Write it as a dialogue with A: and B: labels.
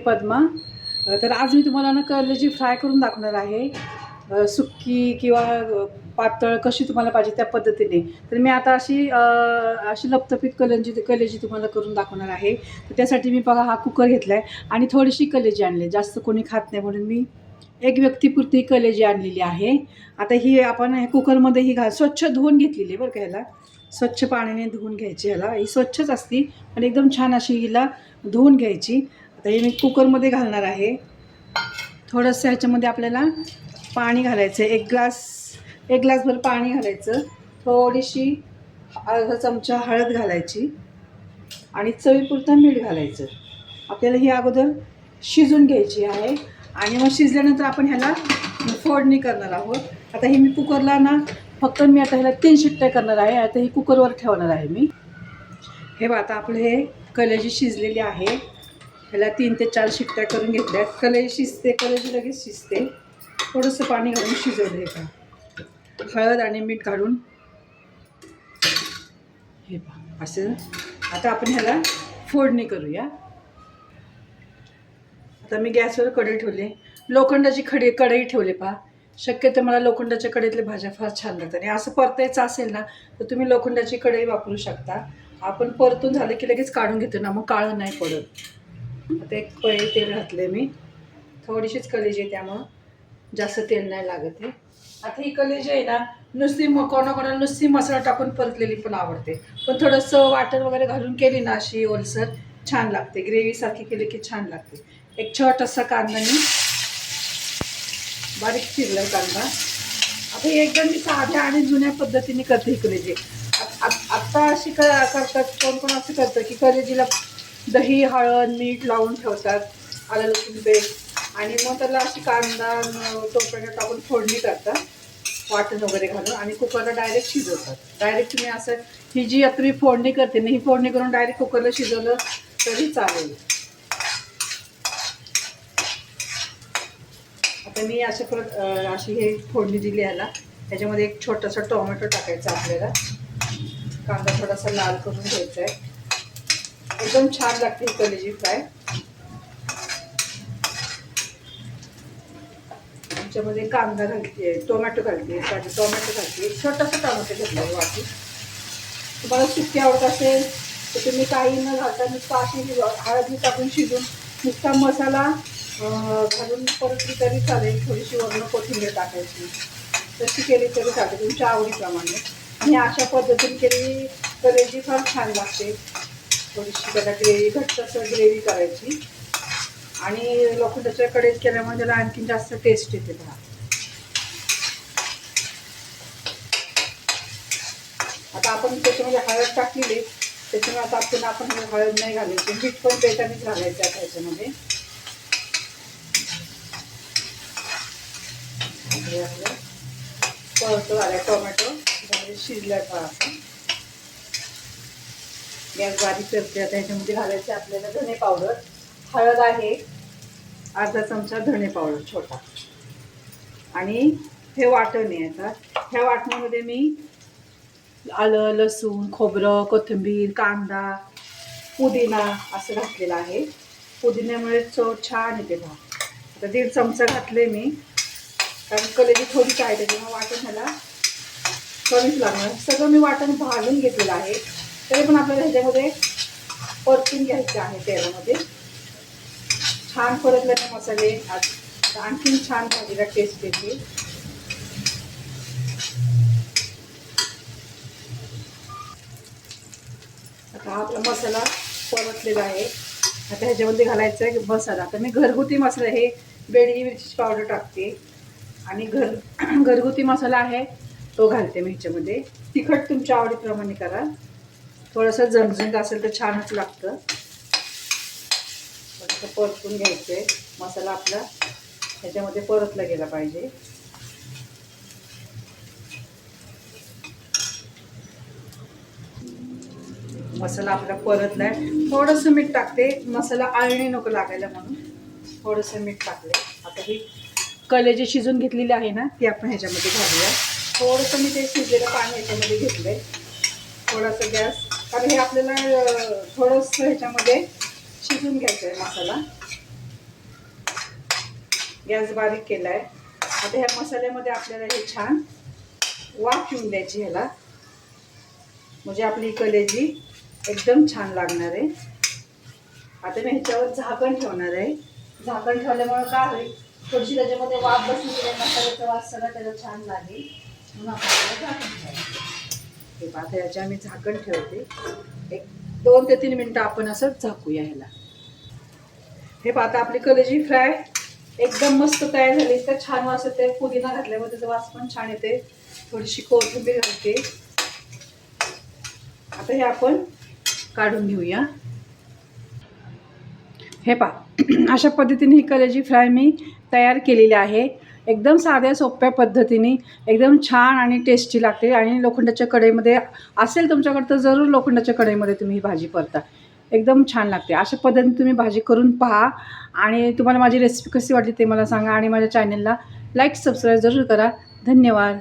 A: पद्मा. तर आज मी तुम्हाला ना कलेजी फ्राय करून दाखवणार आहे. सुक्की किंवा पातळ कशी तुम्हाला पाहिजे त्या पद्धतीने. तर मी आता अशी लपतपीत कलेजी तुम्हाला करून दाखवणार आहे. तर त्यासाठी मी बघा हा कुकर घेतला आहे आणि थोडीशी कलेजी आणली. जास्त कोणी खात नाही म्हणून मी एक व्यक्तीपुरती कलेजी आणलेली आहे. आता ही आपण कुकरमध्ये ही स्वच्छ धुवून घेतलेली बरं का. ह्याला स्वच्छ पाण्याने धुवून घ्यायची. ह्याला ही स्वच्छच असती पण एकदम छान अशी हिला धुवून घ्यायची. आता हे मी कुकरमध्ये घालणार आहे. थोडंसं ह्याच्यामध्ये आपल्याला पाणी घालायचं आहे. एक ग्लासभर पाणी घालायचं. थोडीशी अर्धा चमचा हळद घालायची आणि चवीपुरतं मीठ घालायचं. आपल्याला ही अगोदर शिजून घ्यायची आहे आणि मग शिजल्यानंतर आपण ह्याला फोडणी करणार आहोत. आता ही मी कुकरला ना फक्त मी आता ह्याला 3 शिट्ट्या करणार आहे. आता ही कुकरवर ठेवणार आहे मी. हे बघा आता आपलं हे कलेजी शिजलेली आहे. ह्याला 3 ते 4 शिट्ट्या करून घेतल्यात. कलेजी शिजते, कलेजी लगेच शिजते. थोडंसं पाणी घालून शिजवलं आहे का. हळद आणि मीठ घालून हे पहा असं. आता आपण ह्याला फोडणी करूया. आता मी गॅसवर कढई ठेवली. लोखंडाची कढई ठेवली पहा. शक्यतो मला लोखंडाच्या कढईतल्या भाज्या फार छान लागतात. आणि असं परतायचं असेल ना तर तुम्ही लोखंडाची कढई वापरू शकता. आपण परतून झालं की लगेच काढून घेतो ना, मग काळं नाही पडत. आता एक पळी तेल घातले मी. थोडीशीच कलेजी आहे त्यामुळं जास्त तेल नाही लागत आहे. आता ही कलेजी आहे ना नुसती कोणाकोणाला नुसती मसाला टाकून परतलेली पण आवडते. पण थोडंसं वाटण वगैरे घालून केली ना अशी ओलसर छान लागते. ग्रेव्हीसारखी केली की छान लागते. एक छोटासा कांदा मी बारीक चिरला कांदा. आता ही एकदम मी साध्या आणि जुन्या पद्धतीने करते ही कलेजी. आत्ता अशी करतात कोण असं करतं की कलेजीला दही हळद मीठ लावून ठेवतात, आलं लसूण पेस्ट, आणि मग त्याला अशी कांदा टोमॅटो टाकून फोडणी करतात वाटण वगैरे घालून आणि कुकरला डायरेक्ट शिजवतात. डायरेक्ट तुम्ही असं ही जी आता मी फोडणी करते ना ही फोडणी करून डायरेक्ट कुकरला शिजवलं तरी चालेल. आता मी अशा परत अशी हे फोडणी दिली याला. त्याच्यामध्ये एक छोटासा टोमॅटो टाकायचा आपल्याला. कांदा थोडासा लाल करून घ्यायचा आहे. एकदम छान लागते ही कलेजी फ्राय. त्याच्यामध्ये कांदा घालते, टोमॅटो घालते, टोमॅटो घालते. छोटासा टोमॅटो घेतला आहे वाटी. तुम्हाला सुकी आवडत असेल तर तुम्ही काही न घालता नुसतं अशी हळद टाकून शिजून नुसता मसाला घालून परतली तरी चालेल. थोडीशी वरून कोथिंबीर टाकायची. तशी केली तरी चालेल तुमच्या आवडीप्रमाणे. आणि अशा पद्धतीने केली कलेजी फार छान लागते. थोडीशी त्याला ग्रेव्ही घट्टसर ग्रेव्ही करायची आणि लोखंडाच्या कढईत केल्यामुळे त्याला आणखीन जास्त टेस्ट येते. पहा आता आपण त्याच्यामध्ये हळद टाकलेली. त्याच्यामुळे आता आपण हळद नाही घालायची. मीठ पण पेटानेच घालायचं आता ह्याच्यामध्ये. आपलं परतो आला टोमॅटो शिजला. पहा गॅस बारीक करते. आता ह्याच्यामध्ये घालायचे आपल्याला धणे पावडर. हळद आहे अर्धा चमचा, धणे पावडर छोटा, आणि हे वाटण आहे. आता ह्या वाटणामध्ये मी आलं लसूण खोबरं कोथिंबीर कांदा पुदिना असं घातलेलं आहे. पुदिन्यामुळे चव छान येते. पहा आता 1.5 चमचा घातले मी, कारण कलेजी थोडी काय त्याच्यामुळे वाटण ह्याला कमीच लागणार. सगळं मी वाटण भाजून घेतलेलं आहे. तरी पण आपल्याला ह्याच्यामध्ये परतून घ्यायचे आहे तेलामध्ये. छान परतल्याने मसाले आणखीन छान भाजीला टेस्ट येते. आता आपला मसाला परतलेला आहे. आता ह्याच्यामध्ये घालायचा आहे मसाला. आता मी घरगुती मसाला हे बेडगी मिरचीची पावडर टाकते आणि घरगुती मसाला आहे तो घालते मी ह्याच्यामध्ये. तिखट तुमच्या आवडीप्रमाणे करा. थोडंसं झणझणीत असेल तर छानच लागतं. परतून घ्यायचं आहे. मसाला आपला ह्याच्यामध्ये परतला गेला पाहिजे. मसाला आपला परतलाय. थोडंसं मीठ टाकते. मसाला आळणी नको लागायला म्हणून थोडंसं मीठ टाकले. आता ही कलेजी शिजून घेतलेली आहे ना ती आपण ह्याच्यामध्ये घालूया. थोडंसं मी ते शिजलेलं पाणी ह्याच्यामध्ये घेतलंय. थोडासा गॅस, कारण हे आपल्याला थोडंसं ह्याच्यामध्ये शिजून घ्यायचं आहे मसाला. गॅस बारीक केला आहे. आता ह्या मसाल्यामध्ये आपल्याला हे छान वाफ येऊन द्यायची ह्याला, म्हणजे आपली कलेजी एकदम छान लागणार आहे. आता मी ह्याच्यावर झाकण ठेवणार आहे. झाकण ठेवल्यामुळे काय होईल, थोडीशी त्याच्यामध्ये वाफ बसली की मसाल्याचा वास सगळा त्याला छान लागेल, म्हणून आपल्याला झाकण ठेवायचं. हे आता याच्या मी झाकण ठेवते. एक 2 ते 3 मिनटं आपण असं झाकूया ह्याला. हे आता आपली कलेजी फ्राय एकदम मस्त तयार झाली. तर छान वास येते, पुदिना घातल्यावर त्याचा वास पण छान येते. थोडीशी कोथिंबीर घालते. आता हे आपण काढून घेऊया. हे अशा पद्धतीने ही कलेजी फ्राय मी तयार केलेली आहे. एकदम साध्या सोप्या पद्धतीने एकदम छान आणि टेस्टी लागते. आणि लोखंडाच्या कढईमध्ये असेल तुमच्याकडे तर जरूर लोखंडाच्या कढईमध्ये तुम्ही ही भाजी परता, एकदम छान लागते. अशा पद्धतीने तुम्ही भाजी करून पहा आणि तुम्हाला माझी रेसिपी कशी वाटली ते मला सांगा. आणि माझ्या चॅनलला लाईक सबस्क्राईब जरूर करा. धन्यवाद.